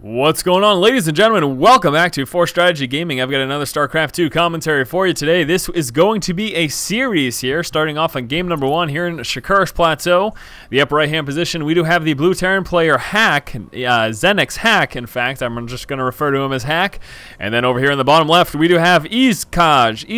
What's going on, ladies and gentlemen? Welcome back to 4 Strategy Gaming. I've got another StarCraft 2 commentary for you today. This is going to be a series here, starting off on game number 1 here in Shakarish Plateau. The upper right-hand position, we do have the Blue Terran player Hack, Zenix Hack, in fact. I'm just going to refer to him as Hack. And then over here in the bottom left, we do have Izkaj.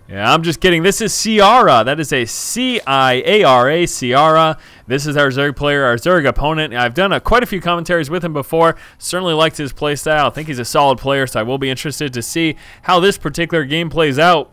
Yeah, I'm just kidding. This is Ciara. That is a C-I-A-R-A, Ciara. This is our Zerg player, our Zerg opponent. I've done quite a few commentaries with him before. Certainly liked his playstyle. I think he's a solid player, so I will be interested to see how this particular game plays out.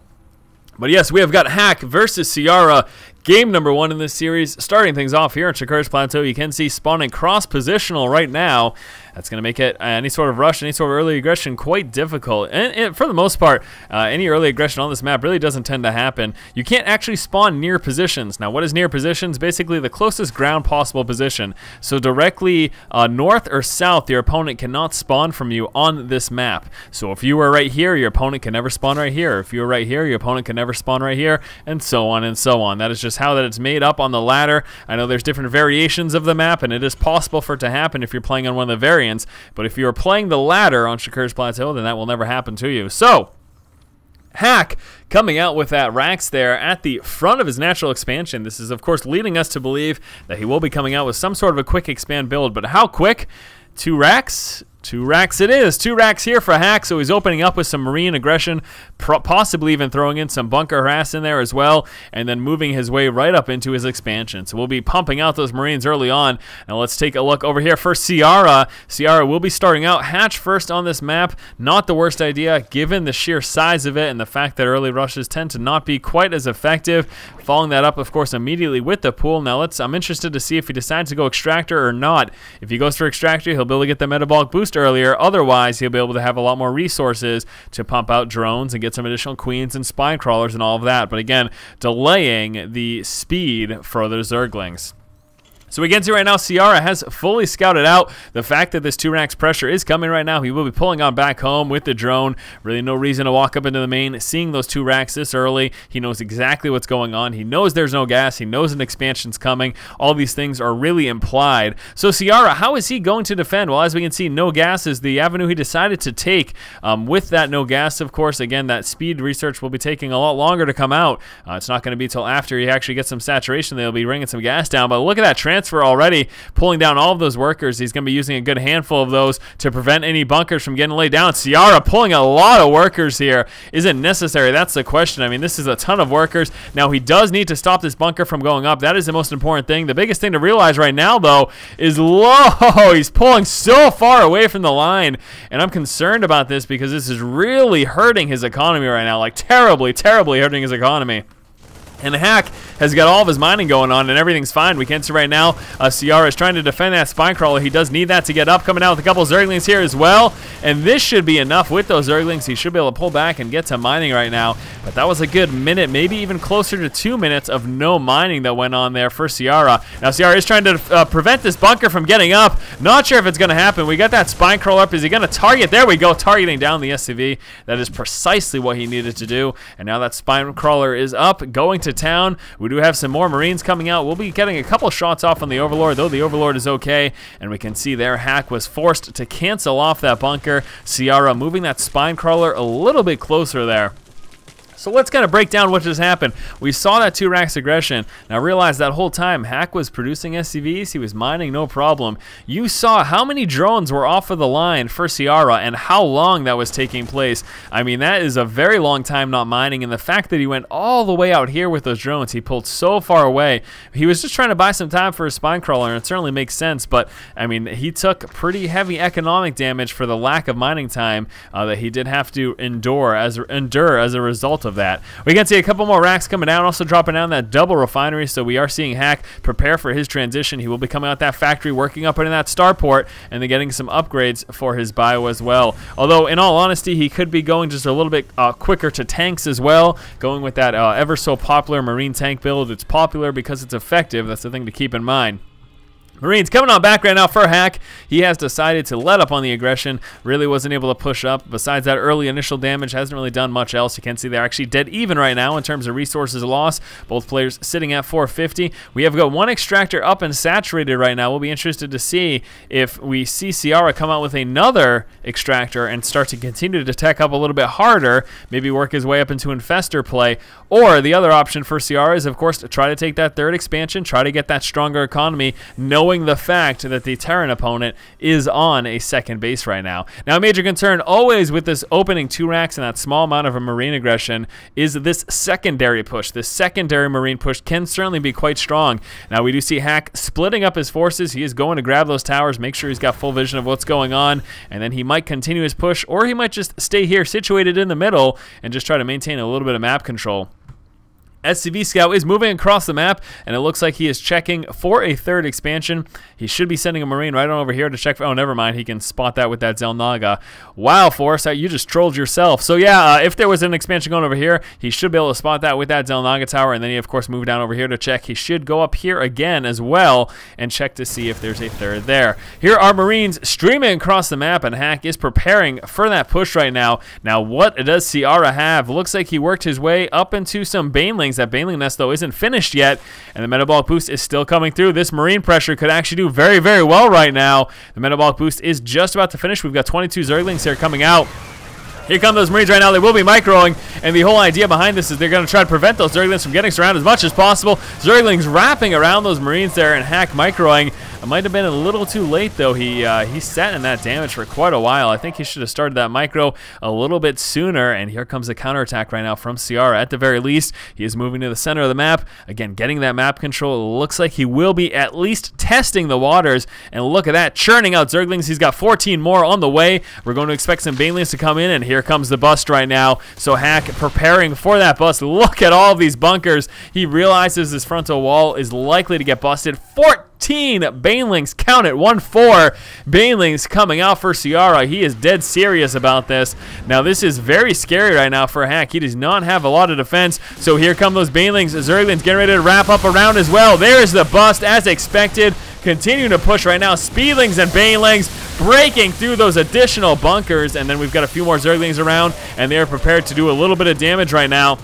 But yes, we have got Hack versus Ciara. Game number 1 in this series. Starting things off here in Shakarish Plateau, you can see spawning cross-positional right now. That's going to make it any sort of rush, any sort of early aggression quite difficult. And for the most part, any early aggression on this map really doesn't tend to happen. You can't actually spawn near positions. Now, what is near positions? Basically, the closest ground possible position. So directly north or south, your opponent cannot spawn from you on this map. So if you were right here, your opponent can never spawn right here. If you were right here, your opponent can never spawn right here, and so on and so on. That is just how that it's made up on the ladder. I know there's different variations of the map, and it is possible for it to happen if you're playing on one of the variants. But if you're playing the ladder on Shakarish Plateau, then that will never happen to you. So, Hack coming out with that Rax there at the front of his natural expansion. This is, of course, leading us to believe that he will be coming out with some sort of a quick expand build. But how quick? 2 racks? 2 racks it is. 2 racks here for Hack, so he's opening up with some marine aggression, possibly even throwing in some bunker harass in there as well, and then moving his way right up into his expansion. So we'll be pumping out those marines early on. Now let's take a look over here for Ciara. Ciara will be starting out hatch first on this map. Not the worst idea, given the sheer size of it and the fact that early rushes tend to not be quite as effective. Following that up, of course, immediately with the pool. Now I'm interested to see if he decides to go extractor or not. If he goes for extractor, he'll be able to get the metabolic boost earlier. Otherwise, he'll be able to have a lot more resources to pump out drones and get some additional queens and spine crawlers and all of that. But again, delaying the speed for the Zerglings. So we can see right now, Ciara has fully scouted out the fact that this 2 racks pressure is coming right now. He will be pulling on back home with the drone. Really no reason to walk up into the main. Seeing those 2 racks this early, he knows exactly what's going on. He knows there's no gas. He knows an expansion's coming. All these things are really implied. So Ciara, how is he going to defend? Well, as we can see, no gas is the avenue he decided to take. With that no gas, of course, again, that speed research will be taking a lot longer to come out. It's not going to be till after he actually gets some saturation they'll be bringing some gas down. But look at that transfer already, pulling down all of those workers. He's going to be using a good handful of those to prevent any bunkers from getting laid down. Ciara pulling a lot of workers here. Is it necessary? That's the question. I mean, this is a ton of workers. Now, he does need to stop this bunker from going up. That is the most important thing. The biggest thing to realize right now, though, is low. He's pulling so far away from the line, and I'm concerned about this because this is really hurting his economy right now, like terribly, terribly hurting his economy. And Hack has got all of his mining going on, and everything's fine. We can see right now, Ciara is trying to defend that spine crawler. He does need that to get up. Coming out with a couple of Zerglings here as well. And this should be enough with those Zerglings. He should be able to pull back and get to mining right now. But that was a good minute, maybe even closer to 2 minutes of no mining that went on there for Ciara. Now, Ciara is trying to prevent this bunker from getting up. Not sure if it's going to happen. We got that spine crawler up. Is he going to target? There we go, targeting down the SCV. That is precisely what he needed to do. And now that spine crawler is up, going to town. We do have some more Marines coming out. We'll be getting a couple shots off on the Overlord, though the Overlord is okay. And we can see there Hack was forced to cancel off that bunker. Ciara moving that spine crawler a little bit closer there. So let's kind of break down what just happened. We saw that 2 racks aggression. Now realize that whole time Hack was producing SCVs. He was mining, no problem. You saw how many drones were off of the line for Ciara and how long that was taking place. I mean, that is a very long time not mining, and the fact that he went all the way out here with those drones, he pulled so far away. He was just trying to buy some time for his spine crawler, and it certainly makes sense, but I mean, he took pretty heavy economic damage for the lack of mining time that he did have to endure as a result of that. We can see a couple more racks coming down, also dropping down that double refinery, so we are seeing Hack prepare for his transition. He will be coming out that factory, working up into that starport, and then getting some upgrades for his bio as well. Although, in all honesty, he could be going just a little bit quicker to tanks as well, going with that ever so popular marine tank build. It's popular because it's effective. That's the thing to keep in mind. Marines coming on back right now for Hack. He has decided to let up on the aggression. Really wasn't able to push up. Besides that early initial damage, hasn't really done much else. You can see they're actually dead even right now in terms of resources lost. Both players sitting at 450. We have got one extractor up and saturated right now. We'll be interested to see if we see Ciara come out with another extractor and start to continue to tech up a little bit harder. Maybe work his way up into infestor play. Or the other option for Ciara is, of course, to try to take that third expansion, try to get that stronger economy, knowing the fact that the Terran opponent is on a second base right now. Now, a major concern always with this opening 2 racks and that small amount of a Marine aggression is this secondary push. This secondary Marine push can certainly be quite strong. Now, we do see Hack splitting up his forces. He is going to grab those towers, make sure he's got full vision of what's going on, and then he might continue his push, or he might just stay here situated in the middle and just try to maintain a little bit of map control. SCV Scout is moving across the map, and it looks like he is checking for a third expansion. He should be sending a Marine right on over here to check for... Oh, never mind. He can spot that with that Zelnaga. Wow, Forrest, you just trolled yourself. So, yeah, if there was an expansion going over here, he should be able to spot that with that Zelnaga tower, and then he, of course, moved down over here to check. He should go up here again as well and check to see if there's a third there. Here are Marines streaming across the map, and Hack is preparing for that push right now. Now, what does Ciara have? Looks like he worked his way up into some Banelings. That Baneling nest, though, isn't finished yet, and the metabolic boost is still coming through. This Marine pressure could actually do very, very well right now. The metabolic boost is just about to finish. We've got 22 Zerglings here coming out. Here come those Marines right now. They will be microing, and the whole idea behind this is they're going to try to prevent those Zerglings from getting surrounded as much as possible. Zerglings wrapping around those Marines there, and Hack microing. It might have been a little too late, though. He sat in that damage for quite a while. I think he should have started that micro a little bit sooner, and here comes the counterattack right now from Ciara. At the very least, he is moving to the center of the map. Again, getting that map control. It looks like he will be at least testing the waters, and look at that, churning out Zerglings. He's got 14 more on the way. We're going to expect some Banelings to come in, and here comes the bust right now. So Hack preparing for that bust. Look at all these bunkers. He realizes his frontal wall is likely to get busted. 14 Banelings, count it, 1-4 Banelings coming out for Ciara. He is dead serious about this. Now, this is very scary right now for Hack. He does not have a lot of defense, so here come those Banelings. Zerglings getting ready to wrap up around as well. There's the bust as expected. Continuing to push right now. Speedlings and Banelings breaking through those additional bunkers, and then we've got a few more Zerglings around, and they're prepared to do a little bit of damage right now.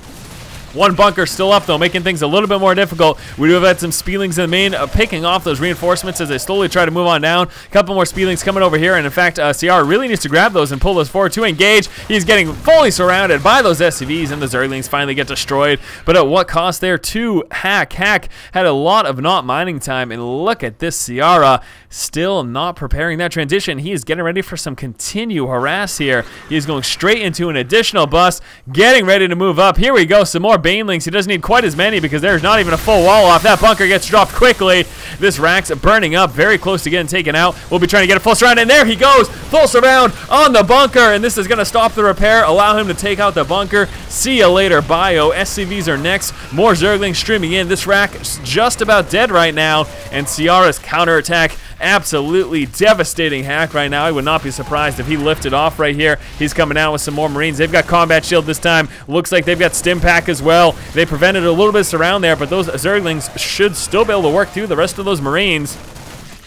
One bunker still up, though, making things a little bit more difficult. We do have had some Speedlings in the main, picking off those reinforcements as they slowly try to move on down. A couple more Speedlings coming over here, and in fact, Ciara really needs to grab those and pull those forward to engage. He's getting fully surrounded by those SCVs, and the Zerglings finally get destroyed. But at what cost there to Hack? Hack had a lot of not mining time, and look at this Ciara still not preparing that transition. He is getting ready for some continue harass here. He is going straight into an additional bust, getting ready to move up. Here we go, some more Banelings. He doesn't need quite as many because there's not even a full wall off. That bunker gets dropped quickly. This rack's burning up, very close to getting taken out. We'll be trying to get a full surround, and there he goes, full surround on the bunker, and this is going to stop the repair, allow him to take out the bunker. See you later, Bio. SCVs are next. More Zerglings streaming in. This rack is just about dead right now, and Ciara's counterattack absolutely devastating Hack right now. I would not be surprised if he lifted off right here. He's coming out with some more Marines. They've got combat shield this time. Looks like they've got stim pack as well. They prevented a little bit of surround there, but those Zerglings should still be able to work through the rest of those Marines.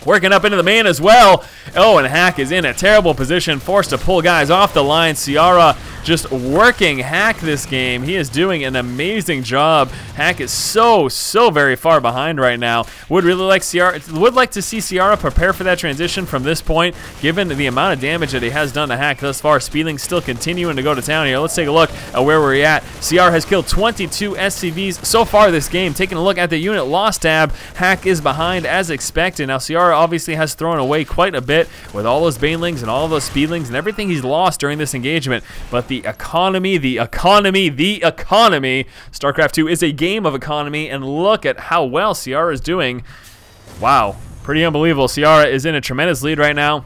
Working up into the main as well. Oh, and Hack is in a terrible position, forced to pull guys off the line. Ciara just working Hack this game. He is doing an amazing job. Hack is so very far behind right now. Would like to see Ciara prepare for that transition from this point, given the amount of damage that he has done to Hack thus far. Speedlings still continuing to go to town here. Let's take a look at where we're at. Ciara has killed 22 SCVs so far this game. Taking a look at the unit loss tab, Hack is behind as expected. Now, Ciara obviously has thrown away quite a bit with all those Banelings and all those Speedlings and everything he's lost during this engagement, but the economy, StarCraft 2 is a game of economy, and look at how well Ciara is doing. Wow, pretty unbelievable. Ciara is in a tremendous lead right now.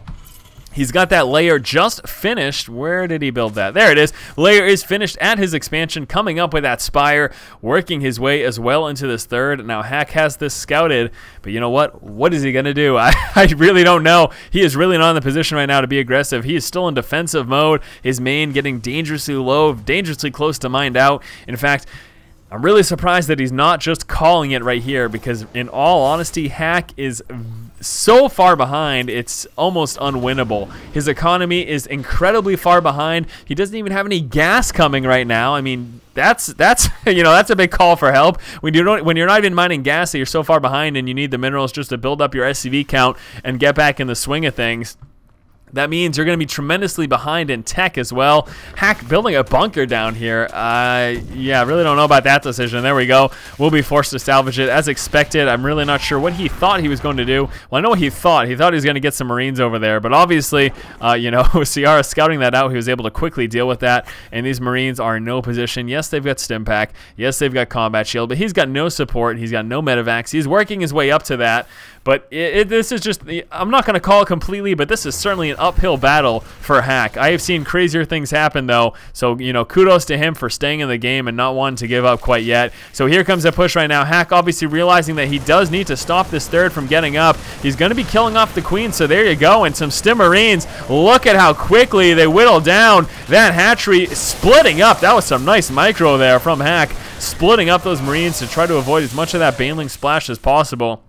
He's got that layer just finished. Where did he build that? There it is. Layer is finished at his expansion, coming up with that spire, working his way as well into this third. Now Hack has this scouted, but you know what? What is he going to do? I really don't know. He is really not in the position right now to be aggressive. He is still in defensive mode. His main getting dangerously low, dangerously close to mined out. In fact, I'm really surprised that he's not just calling it right here, because in all honesty, Hack is so far behind, it's almost unwinnable. His economy is incredibly far behind. He doesn't even have any gas coming right now. I mean, that's you know, that's a big call for help. When you're not even mining gas, that you're so far behind, and you need the minerals just to build up your SCV count and get back in the swing of things. That means you're going to be tremendously behind in tech as well. Hack building a bunker down here. Yeah, I really don't know about that decision. There we go. We'll be forced to salvage it as expected. I'm really not sure what he thought he was going to do. Well, I know what he thought. He thought he was going to get some Marines over there, but obviously, you know, with Ciara scouting that out, he was able to quickly deal with that, and these Marines are in no position. Yes, they've got stim pack. Yes, they've got combat shield, but he's got no support. He's got no medevacs. He's working his way up to that. But this is just, I'm not going to call it completely, but this is certainly an uphill battle for Hack. I have seen crazier things happen, though. So, you know, kudos to him for staying in the game and not wanting to give up quite yet. So here comes a push right now. Hack obviously realizing that he does need to stop this third from getting up. He's going to be killing off the queen, so there you go. And some stim Marines. Look at how quickly they whittle down that hatchery, splitting up. That was some nice micro there from Hack, splitting up those Marines to try to avoid as much of that Baneling splash as possible.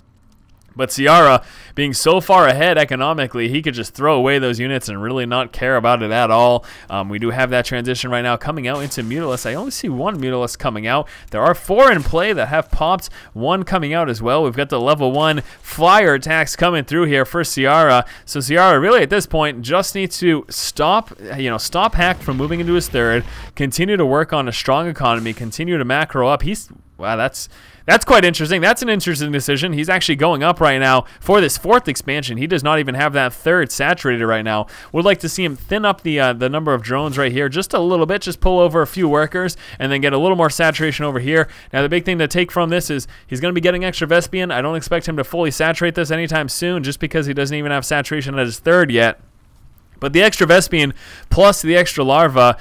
But Ciara, being so far ahead economically, he could just throw away those units and really not care about it at all. We do have that transition right now coming out into Mutalisk. I only see one Mutalisk coming out. There are 4 in play that have popped, 1 coming out as well. We've got the level 1 flyer attacks coming through here for Ciara. So Ciara really at this point just needs to stop Hack from moving into his third, continue to work on a strong economy, continue to macro up. Wow, that's quite interesting. That's an interesting decision. He's actually going up right now for this 4th expansion. He does not even have that 3rd saturated right now. Would like to see him thin up the number of drones right here just a little bit. Just pull over a few workers and then get a little more saturation over here. Now, the big thing to take from this is he's going to be getting extra Vespian. I don't expect him to fully saturate this anytime soon just because he doesn't even have saturation at his 3rd yet. But the extra Vespian plus the extra larva,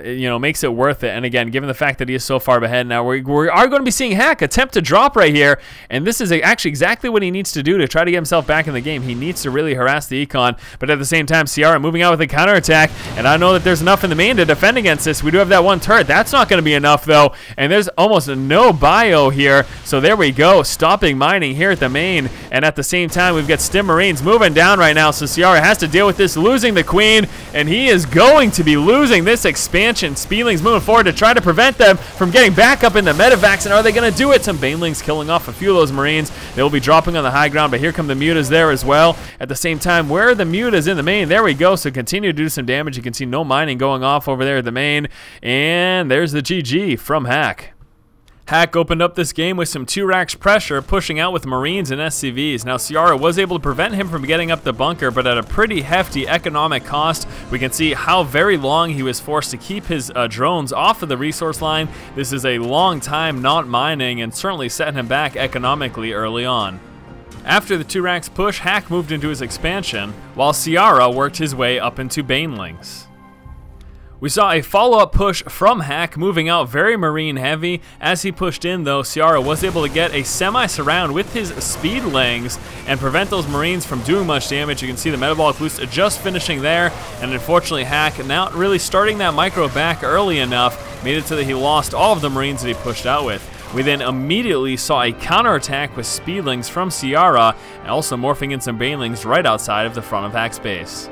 you know, makes it worth it. And again, given the fact that he is so far ahead now, we are going to be seeing Hack attempt to drop right here. And this is actually exactly what he needs to do to try to get himself back in the game. He needs to really harass the econ. But at the same time, Ciara moving out with a counterattack. And I know that there's enough in the main to defend against this. We do have that 1 turret. That's not going to be enough, though. And there's almost no bio here. So there we go. Stopping mining here at the main. And at the same time, we've got Stim Marines moving down right now. So Ciara has to deal with this, losing the queen, and he is going to be losing this expansion. Speedlings moving forward to try to prevent them from getting back up in the medevacs, and are they going to do it? Some Banelings killing off a few of those Marines. They will be dropping on the high ground, but here come the Mutas there as well. At the same time, where are the Mutas in the main? There we go. So continue to do some damage. You can see no mining going off over there at the main, and there's the GG from Hack. Hack opened up this game with some 2 racks pressure, pushing out with Marines and SCVs. Now, Ciara was able to prevent him from getting up the bunker, but at a pretty hefty economic cost. We can see how very long he was forced to keep his drones off of the resource line. This is a long time not mining and certainly setting him back economically early on. After the 2 racks push, Hack moved into his expansion, while Ciara worked his way up into Banelings. We saw a follow-up push from Hack, moving out very Marine heavy. As he pushed in, though, Ciara was able to get a semi-surround with his speedlings and prevent those Marines from doing much damage. You can see the metabolic boost just finishing there, and unfortunately Hack, not really starting that micro back early enough, made it so that he lost all of the Marines that he pushed out with. We then immediately saw a counterattack with speedlings from Ciara, and also morphing in some Banelings right outside of the front of Hack's base.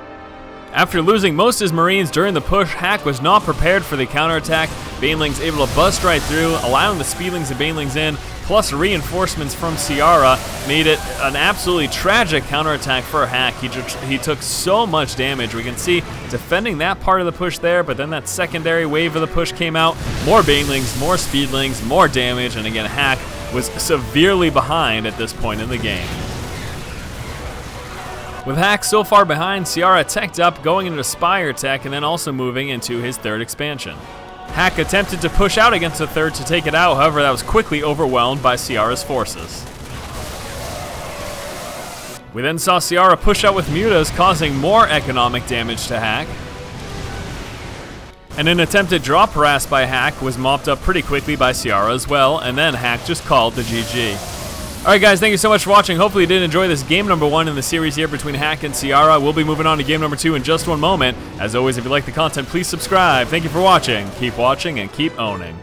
After losing most of his Marines during the push, Hack was not prepared for the counterattack. Banelings able to bust right through, allowing the speedlings and Banelings in, plus reinforcements from Ciara, made it an absolutely tragic counterattack for Hack. He took so much damage. We can see defending that part of the push there, but then that secondary wave of the push came out. More Banelings, more speedlings, more damage, and again, Hack was severely behind at this point in the game. With Hack so far behind, Ciara teched up, going into Spire tech, and then also moving into his 3rd expansion. Hack attempted to push out against the 3rd to take it out, however that was quickly overwhelmed by Ciara's forces. We then saw Ciara push out with Mutas, causing more economic damage to Hack. And an attempted drop harass by Hack was mopped up pretty quickly by Ciara as well, and then Hack just called the GG. Alright guys, thank you so much for watching. Hopefully you did enjoy this game number 1 in the series here between Hack and Ciara. We'll be moving on to game number 2 in just one moment. As always, if you like the content, please subscribe. Thank you for watching. Keep watching and keep owning.